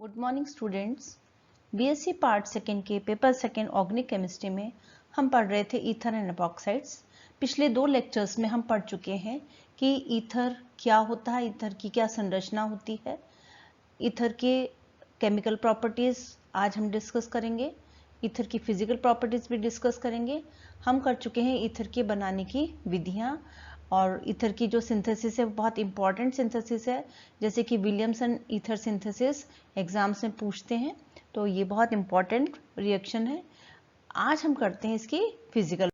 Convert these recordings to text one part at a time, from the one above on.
Good morning students. BSc part second के paper second organic chemistry में हम पढ़ रहे थे ईथर एंड एपॉक्साइड्स। पिछले 2 लेक्चर्स में हम पढ़ चुके हैं कि ईथर क्या होता है, ईथर की क्या संरचना होती है, ईथर के केमिकल प्रॉपर्टीज आज हम डिस्कस करेंगे, ईथर की फिजिकल प्रॉपर्टीज भी डिस्कस करेंगे। हम कर चुके हैं ईथर के बनाने की विधियां, और ईथर की जो सिंथेसिस है वो बहुत इंपॉर्टेंट सिंथेसिस है, जैसे कि विलियमसन ईथर सिंथेसिस एग्जाम्स में पूछते हैं, तो ये बहुत इंपॉर्टेंट रिएक्शन है। आज हम करते हैं इसकी फिजिकल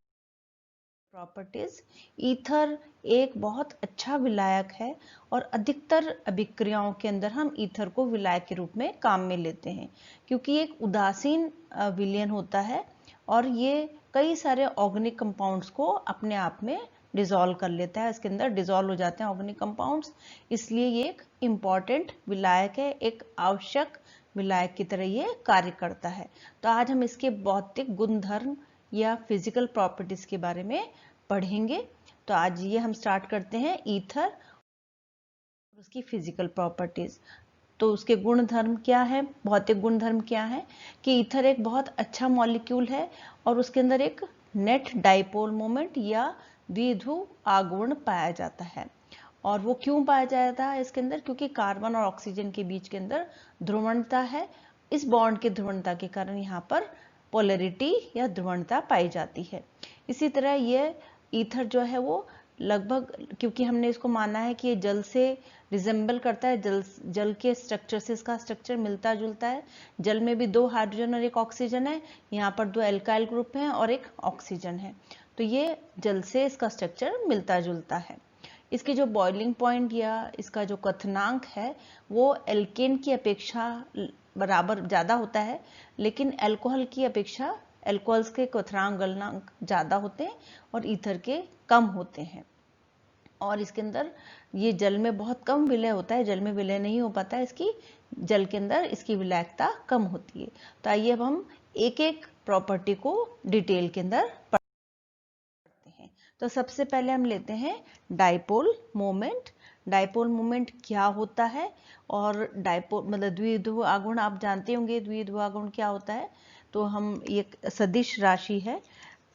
प्रॉपर्टीज। ईथर एक बहुत अच्छा विलायक है और अधिकतर अभिक्रियाओं के अंदर हम ईथर को विलायक के रूप में काम में लेते हैं, क्योंकि एक उदासीन विलयन होता है और ये कई सारे ऑर्गेनिक कंपाउंड्स को अपने आप में डिसॉल्व कर लेता है, इसके अंदर डिसॉल्व हो जाते हैं ऑर्गेनिक कंपाउंड्स, इसलिए ये एक इम्पॉर्टेंट विलायक है, एक आवश्यक विलायक की तरह ये कार्य करता है। तो आज हम इसके भौतिक गुणधर्म या फिजिकल प्रॉपर्टीज के बारे में पढ़ेंगे। तो आज ये हम स्टार्ट करते हैं ईथर और उसकी फिजिकल प्रॉपर्टीज। तो उसके गुणधर्म क्या है, भौतिक गुणधर्म क्या है कि ईथर एक बहुत अच्छा मॉलिक्यूल है और उसके अंदर एक नेट डाइपोल मोमेंट या द्विध्रुव आघूर्ण पाया जाता है। और वो क्यों पाया जाता है इसके अंदर, क्योंकि कार्बन और ऑक्सीजन के बीच के अंदर ध्रुवणता है। इस बॉन्ड की ध्रुवणता के कारण यहाँ पर पोलैरिटी या ध्रुवणता पाई जाती है। इसी तरह ये ईथर जो है वो लगभग, क्योंकि हमने इसको माना है कि ये जल से रिजेंबल करता है, जल के स्ट्रक्चर से इसका स्ट्रक्चर मिलता जुलता है। जल में भी 2 हाइड्रोजन और 1 ऑक्सीजन है, यहाँ पर 2 एल्काइल ग्रुप हैं और 1 ऑक्सीजन है, तो ये जल से इसका स्ट्रक्चर मिलता जुलता है। इसकी जो बॉइलिंग पॉइंट या इसका जो क्वथनांक है वो एल्केन की अपेक्षा बराबर ज़्यादा होता है, लेकिन अल्कोहल की अपेक्षा अल्कोहल्स के क्वथनांक गलनांक ज़्यादा होते हैं और ईथर के कम होते हैं। और इसके अंदर ये जल में बहुत कम विलय होता है, जल में विलय नहीं हो पाता है, इसकी जल के अंदर इसकी विलायकता कम होती है। तो आइए अब हम एक एक प्रॉपर्टी को डिटेल के अंदर पढ़ते हैं। तो सबसे पहले हम लेते हैं डाइपोल मोमेंट। डाइपोल मोमेंट क्या होता है, और डाइपोल मतलब द्विध्रुव आघूर्ण आप जानते होंगे, द्विध्रुव आघूर्ण क्या होता है। तो हम एक सदिश राशि है,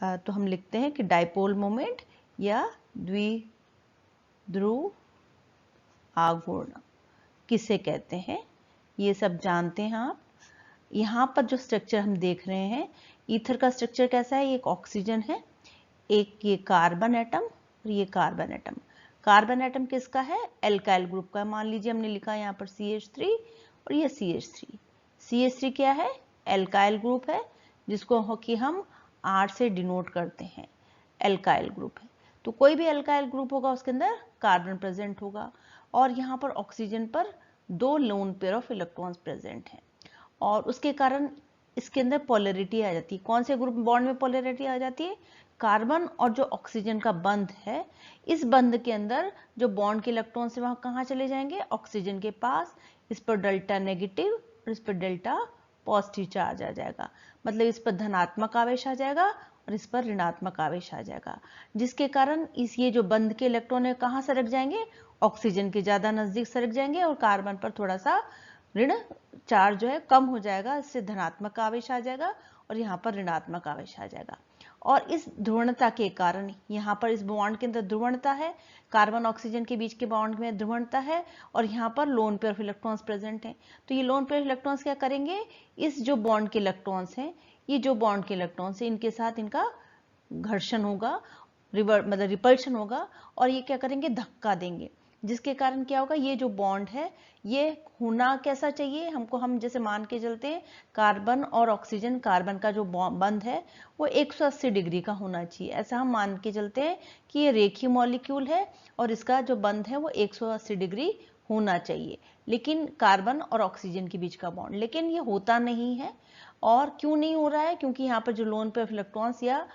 तो हम लिखते हैं कि डाइपोल मोमेंट या द्विध्रुव आघूर्ण किसे कहते हैं, ये सब जानते हैं आप। यहाँ पर जो स्ट्रक्चर हम देख रहे हैं, ईथर का स्ट्रक्चर कैसा है, एक ऑक्सीजन है, एक ये कार्बन एटम और ये कार्बन एटम। कार्बन एटम किसका है, एल्काइल ग्रुप का। मान लीजिए हमने लिखा यहाँ पर CH3 और ये CH3। CH3 क्या है, एल्काइल ग्रुप है, जिसको कि हम R से डिनोट करते हैं, एल्काइल ग्रुप है। तो कोई भी एल्काइल ग्रुप होगा उसके अंदर कार्बन प्रेजेंट होगा, और यहाँ पर ऑक्सीजन पर 2 lone pair of electrons present हैं, और उसके कारण इसके अंदर पोलैरिटी आ जाती है। कौन से ग्रुप बॉन्ड में पोलैरिटी आ जाती है, कार्बन और जो ऑक्सीजन का बंध है, इस बंध के अंदर जो बॉन्ड के इलेक्ट्रॉन्स है वहां कहाँ चले जाएंगे, ऑक्सीजन के पास। इस पर डेल्टा नेगेटिव और इस पर डेल्टा पॉजिटिव चार्ज आ जाएगा, मतलब इस पर धनात्मक आवेश आ जाएगा और इस पर ऋणात्मक आवेश आ जाएगा, जिसके कारण इस ये जो बंध के इलेक्ट्रॉन है कहाँ सरक जाएंगे, ऑक्सीजन के ज्यादा नजदीक सरक जाएंगे, और कार्बन पर थोड़ा सा ऋण चार्ज जो है कम हो जाएगा, इससे धनात्मक आवेश आ जाएगा और यहाँ पर ऋणात्मक आवेश आ जाएगा। और इस ध्रुवणता के कारण यहाँ पर इस बॉन्ड के अंदर ध्रुवणता है, कार्बन ऑक्सीजन के बीच के बॉन्ड में ध्रुवणता है, और यहाँ पर lone pair of electrons present हैं। तो ये लोन पेयर इलेक्ट्रॉन्स क्या करेंगे, इस जो बॉन्ड के इलेक्ट्रॉन्स हैं, ये जो बॉन्ड के इलेक्ट्रॉन्स हैं इनके साथ इनका घर्षण होगा, मतलब रिपल्शन होगा, और ये क्या करेंगे, धक्का देंगे, जिसके कारण क्या होगा, ये जो बॉन्ड है ये होना कैसा चाहिए हमको, हम जैसे मान के चलते हैं कार्बन और ऑक्सीजन, कार्बन का जो बंध है वो 180 डिग्री का होना चाहिए, ऐसा हम मान के चलते हैं कि ये रेखीय मॉलिक्यूल है और इसका जो बंध है वो 180 डिग्री होना चाहिए, लेकिन कार्बन और ऑक्सीजन के बीच का बॉन्ड, लेकिन ये होता नहीं है। और क्यों नहीं हो रहा है, क्योंकि यहाँ पर जो लोन पेयर ऑफ इलेक्ट्रॉन्स या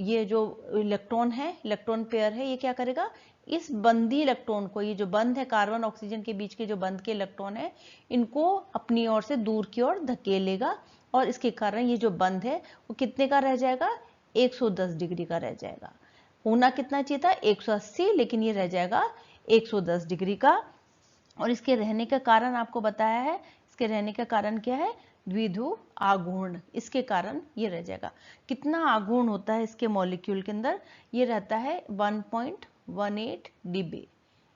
ये जो इलेक्ट्रॉन है, इलेक्ट्रॉन पेयर है, ये क्या करेगा, इस बंदी इलेक्ट्रॉन को, ये जो बंध है कार्बन ऑक्सीजन के बीच के जो बंध के इलेक्ट्रॉन है, इनको अपनी ओर से दूर की ओर धकेलेगा, और इसके कारण ये जो बंध है वो कितने का रह जाएगा, 110 डिग्री का रह जाएगा। होना कितना चाहिए था, 180, लेकिन ये रह जाएगा 110 डिग्री का। और इसके रहने का कारण आपको बताया है, इसके रहने का कारण क्या है? द्विध्रुव आघूर्ण, इसके कारण ये रह जाएगा। कितना आघूर्ण होता है इसके मॉलिक्यूल के अंदर? ये रहता है 1.18 dB,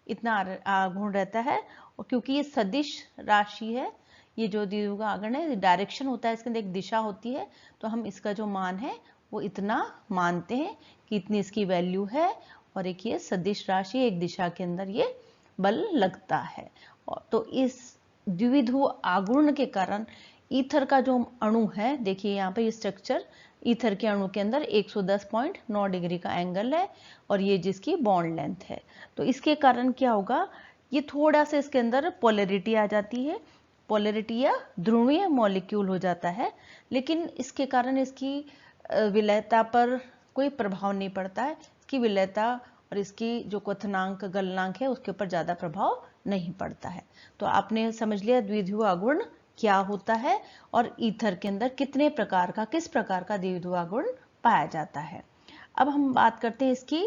इतना आघूर्ण रहता है। और क्योंकि ये सदिश राशि है, ये जो द्विध्रुव आघूर्ण है डायरेक्शन होता है, इसके अंदर एक दिशा होती है, तो हम इसका जो मान है वो इतना मानते हैं कि इतनी इसकी वैल्यू है। और एक ये सदिश राशि, एक दिशा के अंदर ये बल लगता है। तो इस द्विध्रुव आघूर्ण के कारण ईथर का जो अणु है, देखिए यहाँ पे ये स्ट्रक्चर, ईथर के अणु के अंदर 110.9 डिग्री का एंगल है और ये जिसकी बॉन्ड लेंथ है। तो इसके कारण क्या होगा? ये थोड़ा सा इसके अंदर पोलैरिटी आ जाती है, पोलैरिटी या ध्रुवीय मॉलिक्यूल हो जाता है, लेकिन इसके कारण इसकी विलयता पर कोई प्रभाव नहीं पड़ता है। इसकी विलयता और इसकी जो क्वथनांक गलनांक है उसके ऊपर ज्यादा प्रभाव नहीं पड़ता है। तो आपने समझ लिया द्विध्रुव आघूर्ण क्या होता है और ईथर के अंदर कितने प्रकार का, किस प्रकार का द्विध्रुव आघूर्ण पाया जाता है। अब हम बात करते हैं इसकी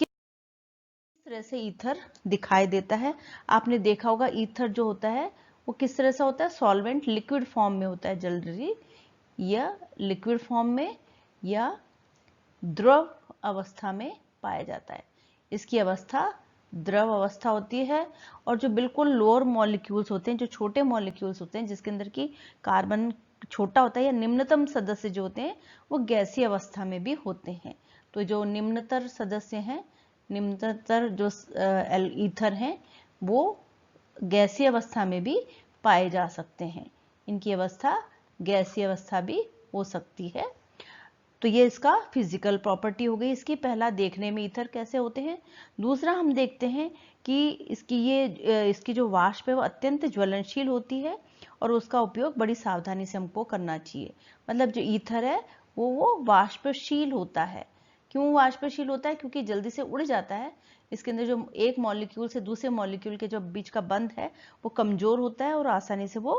किस तरह से ईथर दिखाई देता है। आपने देखा होगा ईथर जो होता है वो किस तरह से होता है? सॉल्वेंट लिक्विड फॉर्म में होता है, जलरी या लिक्विड फॉर्म में या द्रव अवस्था में पाया जाता है। इसकी अवस्था द्रव अवस्था होती है। और जो बिल्कुल लोअर मॉलिक्यूल्स होते हैं, जो छोटे मॉलिक्यूल्स होते हैं जिसके अंदर की कार्बन छोटा होता है या निम्नतम सदस्य जो होते हैं वो गैसीय अवस्था में भी होते हैं। तो जो निम्नतर सदस्य हैं, निम्नतर जो ईथर हैं वो गैसीय अवस्था में भी पाए जा सकते हैं। इनकी अवस्था गैसीय अवस्था भी हो सकती है। तो ये इसका फिजिकल प्रॉपर्टी हो गई इसकी। पहला देखने में ईथर कैसे होते हैं। दूसरा हम देखते हैं कि इसकी जो वाष्प है वो अत्यंत ज्वलनशील होती है और उसका उपयोग बड़ी सावधानी से हमको करना चाहिए। मतलब जो ईथर है वो वाष्पशील होता है। क्यों वाष्पशील होता है? क्योंकि जल्दी से उड़ जाता है। इसके अंदर जो एक मॉलिक्यूल से दूसरे मॉलिक्यूल के जो बीच का बंध है वो कमजोर होता है और आसानी से वो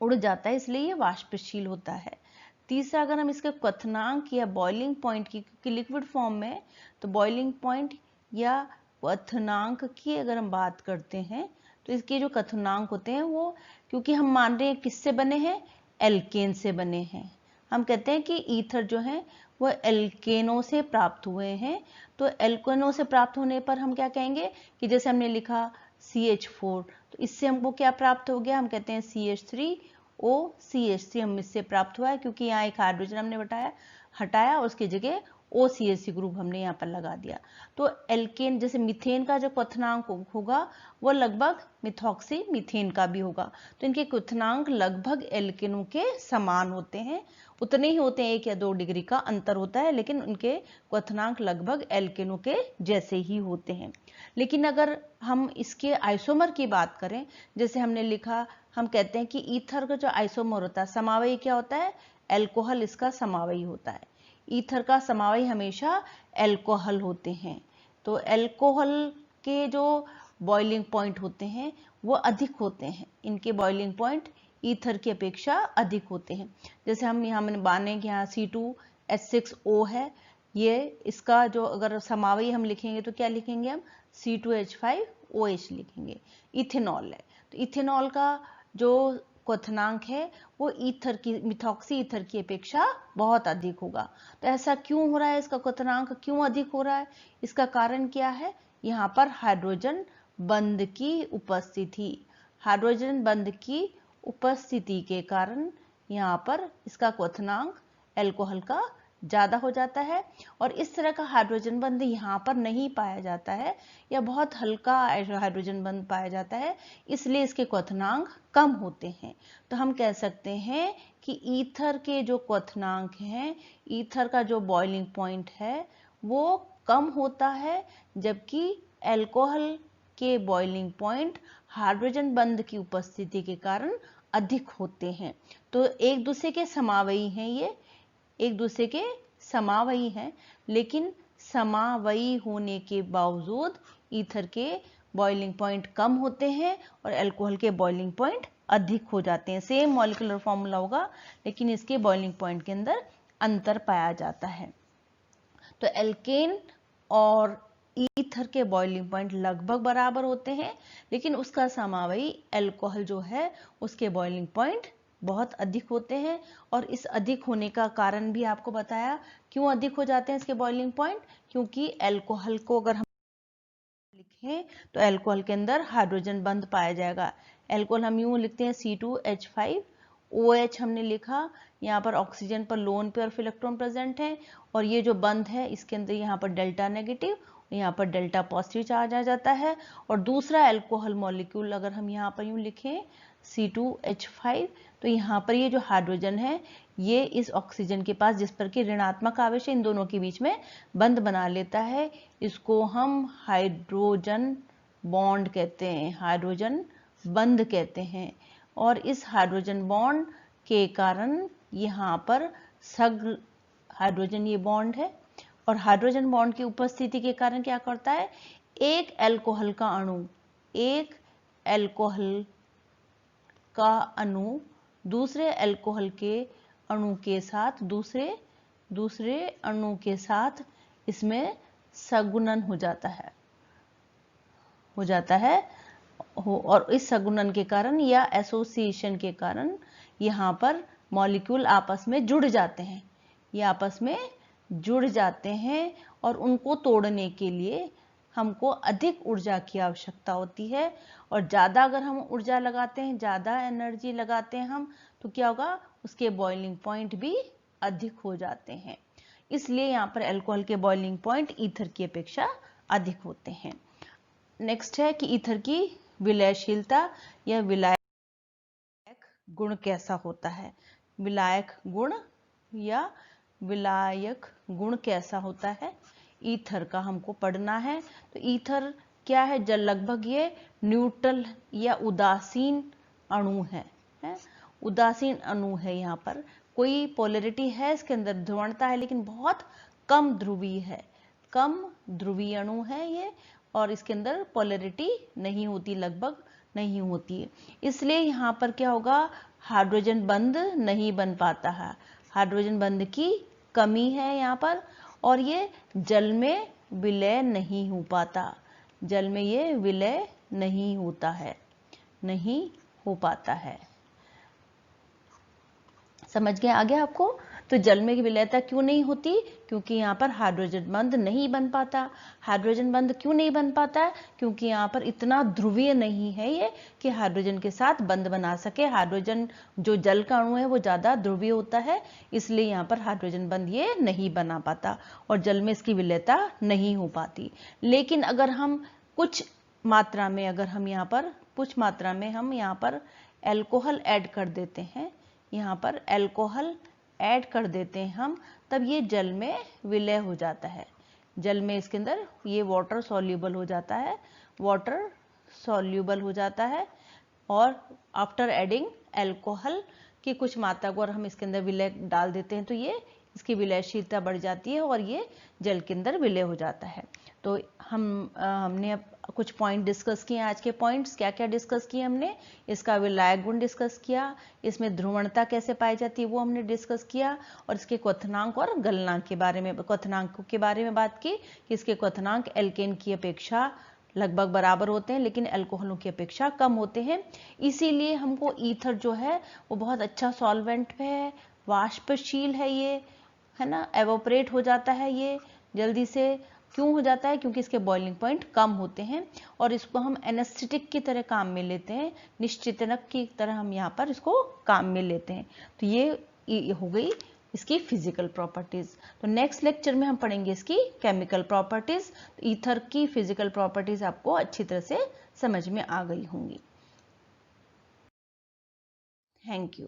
उड़ जाता है, इसलिए ये वाष्पशील होता है। तीसरा, अगर हम इसके क्वथनांक या बॉइलिंग पॉइंट की, क्योंकि लिक्विड फॉर्म में है तो बॉइलिंग पॉइंट या क्वथनांक की अगर हम बात करते हैं तो इसके जो क्वथनांक होते हैं वो, क्योंकि हम मान रहे हैं किससे बने हैं? एल्केन से बने हैं। हम कहते हैं कि ईथर जो है वो एल्केनों से प्राप्त हुए हैं। तो एल्केनों से प्राप्त होने पर हम क्या कहेंगे कि जैसे हमने लिखा CH4, तो इससे हमको क्या प्राप्त हो गया? हम कहते हैं CH3O CH3 हम इससे प्राप्त हुआ है, क्योंकि यहाँ एक हाइड्रोजन हमने हटाया और उसकी जगह OCH ग्रुप हमने यहाँ पर लगा दिया। तो एल्केन, जैसे मीथेन का जो क्वथनांक होगा वो लगभग मिथॉक्सी मीथेन का भी होगा। तो इनके क्वथनांक लगभग एल्केनों के समान होते हैं, उतने ही होते हैं, 1 या 2 डिग्री का अंतर होता है, लेकिन उनके क्वथनांक लगभग एल्केनों के जैसे ही होते हैं। लेकिन अगर हम इसके आइसोमर की बात करें, जैसे हमने लिखा, हम कहते हैं कि ईथर का जो आइसोमर होता है, समावयी क्या होता है? एल्कोहल इसका समावयी होता है। ईथर का समावयी हमेशा एल्कोहल होते हैं। तो एल्कोहल के जो बॉइलिंग पॉइंट होते हैं वो अधिक होते हैं, इनके बॉइलिंग पॉइंट ईथर की अपेक्षा अधिक होते हैं। जैसे हम यहाँ माने कि यहाँ C2H6O है, ये इसका जो अगर समावयी हम लिखेंगे तो क्या लिखेंगे हम? C2H5OH लिखेंगे। इथेनॉल है, तो इथेनॉल का जो क्वथनांक है वो ईथर की, मिथॉक्सी ईथर की अपेक्षा बहुत अधिक होगा। तो ऐसा क्यों हो रहा है? इसका क्वथनांक क्यों अधिक हो रहा है? इसका कारण क्या है? यहाँ पर हाइड्रोजन बंध की उपस्थिति, हाइड्रोजन बंध की उपस्थिति के कारण यहाँ पर इसका क्वथनांक एल्कोहल का ज्यादा हो जाता है। और इस तरह का हाइड्रोजन बंध यहाँ पर नहीं पाया जाता है या बहुत हल्का हाइड्रोजन बंध पाया जाता है, इसलिए इसके क्वथनांक कम होते हैं। तो हम कह सकते हैं कि ईथर के जो क्वथनांक हैं, ईथर का जो बॉइलिंग पॉइंट है वो कम होता है, जबकि एल्कोहल के बॉइलिंग पॉइंट हाइड्रोजन बंध की उपस्थिति के कारण अधिक होते हैं। तो एक दूसरे के समावयी हैं, ये एक दूसरे के समावयी हैं, लेकिन समावयी होने के बावजूद ईथर के बॉइलिंग पॉइंट कम होते हैं और अल्कोहल के बॉइलिंग पॉइंट अधिक हो जाते हैं। सेम मॉलिक्यूलर फॉर्मूला होगा, लेकिन इसके बॉइलिंग पॉइंट के अंदर अंतर पाया जाता है। तो एल्केन और ईथर के बॉइलिंग पॉइंट लगभग बराबर होते हैं, लेकिन उसका समावयी अल्कोहल जो है उसके बॉइलिंग पॉइंट बहुत अधिक होते हैं। और इस अधिक होने का कारण भी आपको बताया, क्यों अधिक हो जाते हैं इसके बॉइलिंग पॉइंट, क्योंकि अल्कोहल को अगर हम लिखें तो अल्कोहल के अंदर हाइड्रोजन बंध पाया जाएगा। अल्कोहल हम यूं लिखते हैं C2H5, OH हमने लिखा, यहाँ पर ऑक्सीजन पर lone pair of electron present है, और ये जो बंध है इसके अंदर यहाँ पर डेल्टा नेगेटिव, यहाँ पर डेल्टा पॉजिटिव चार्ज आ जाता है। और दूसरा अल्कोहल मॉलिक्यूल अगर हम यहाँ पर यूं लिखें C2H5, तो यहाँ पर ये जो हाइड्रोजन है ये इस ऑक्सीजन के पास, जिस पर कि ऋणात्मक आवेश है, इन दोनों के बीच में बंध बना लेता है। इसको हम हाइड्रोजन बॉन्ड कहते हैं, हाइड्रोजन बंध कहते हैं। और इस हाइड्रोजन बॉन्ड के कारण यहाँ पर सग हाइड्रोजन ये बॉन्ड है, और हाइड्रोजन बॉन्ड की उपस्थिति के कारण क्या करता है, एक अल्कोहल का अणु दूसरे अल्कोहल के अणु के साथ दूसरे अणु के साथ इसमें सगुणन हो जाता है और इस सगुणन के कारण या एसोसिएशन के कारण यहाँ पर मॉलिक्यूल आपस में जुड़ जाते हैं, ये आपस में जुड़ जाते हैं। और उनको तोड़ने के लिए हमको अधिक ऊर्जा की आवश्यकता होती है, और ज़्यादा अगर हम ऊर्जा लगाते हैं, ज़्यादा एनर्जी लगाते हैं हम, तो क्या होगा, उसके बॉइलिंग पॉइंट भी अधिक हो जाते हैं। इसलिए यहाँ पर अल्कोहल के बॉइलिंग पॉइंट ईथर की अपेक्षा अधिक होते हैं। नेक्स्ट है कि ईथर की विलयशीलता या विलायक गुण कैसा होता है। विलायक गुण कैसा होता है ईथर का हमको पढ़ना है। तो ईथर क्या है, जल लगभग ये न्यूट्रल या उदासीन अणु है, उदासीन अणु है। यहाँ पर कोई पोलैरिटी है, इसके अंदर ध्रुवणता है, लेकिन बहुत कम ध्रुवीय है, कम ध्रुवीय अणु है ये, और इसके अंदर पोलैरिटी नहीं होती, लगभग नहीं होती है। इसलिए यहाँ पर क्या होगा, हाइड्रोजन बंध नहीं बन पाता है, हाइड्रोजन बंध की कमी है यहाँ पर, और ये जल में विलय नहीं हो पाता, जल में ये विलय नहीं होता है, नहीं हो पाता है। समझ गए आगे आपको। तो जल में विलयता क्यों नहीं होती, क्योंकि यहाँ पर हाइड्रोजन बंध नहीं बन पाता। हाइड्रोजन बंध क्यों नहीं बन पाता है, क्योंकि यहाँ पर इतना ध्रुवीय नहीं है ये कि हाइड्रोजन के साथ बंध बना सके। हाइड्रोजन जो जल का अणु है वो ज्यादा ध्रुवीय होता है, इसलिए यहाँ पर हाइड्रोजन बंध ये नहीं बना पाता और जल में इसकी विलयता नहीं हो पाती। लेकिन अगर हम कुछ मात्रा में हम यहाँ पर अल्कोहल ऐड कर देते हैं, यहाँ पर अल्कोहल ऐड कर देते हैं हम, तब ये जल में विलय हो जाता है। जल में इसके अंदर ये वाटर सॉल्यूबल हो जाता है, और आफ्टर एडिंग अल्कोहल की कुछ मात्रा को अगर हम इसके अंदर विलय डाल देते हैं तो ये इसकी विलयशीलता बढ़ जाती है और ये जल के अंदर विलय हो जाता है। तो हमने अब कुछ पॉइंट डिस्कस किए। आज के पॉइंट्स क्या क्या डिस्कस किए हमने, इसका विलायक गुण डिस्कस किया, इसमें ध्रुवणता कैसे पाई जाती है वो हमने डिस्कस किया, और इसके क्वथनांक और गलनांक के बारे में, क्वथनांक के बारे में बात की कि इसके क्वथनांक एल्केन की अपेक्षा लगभग बराबर होते हैं, लेकिन अल्कोहलों की अपेक्षा कम होते हैं। इसीलिए हमको ईथर जो है वो बहुत अच्छा सॉल्वेंट है, वाष्पशील है, ये है ना, एवोपरेट हो जाता है ये जल्दी से। क्यों हो जाता है, क्योंकि इसके बॉइलिंग पॉइंट कम होते हैं, और इसको हम एनेस्थेटिक की तरह काम में लेते हैं, निश्चेतनक की तरह हम यहाँ पर इसको काम में लेते हैं। तो ये हो गई इसकी फिजिकल प्रॉपर्टीज। तो नेक्स्ट लेक्चर में हम पढ़ेंगे इसकी केमिकल प्रॉपर्टीज। तो ईथर की फिजिकल प्रॉपर्टीज आपको अच्छी तरह से समझ में आ गई होंगी। Thank you.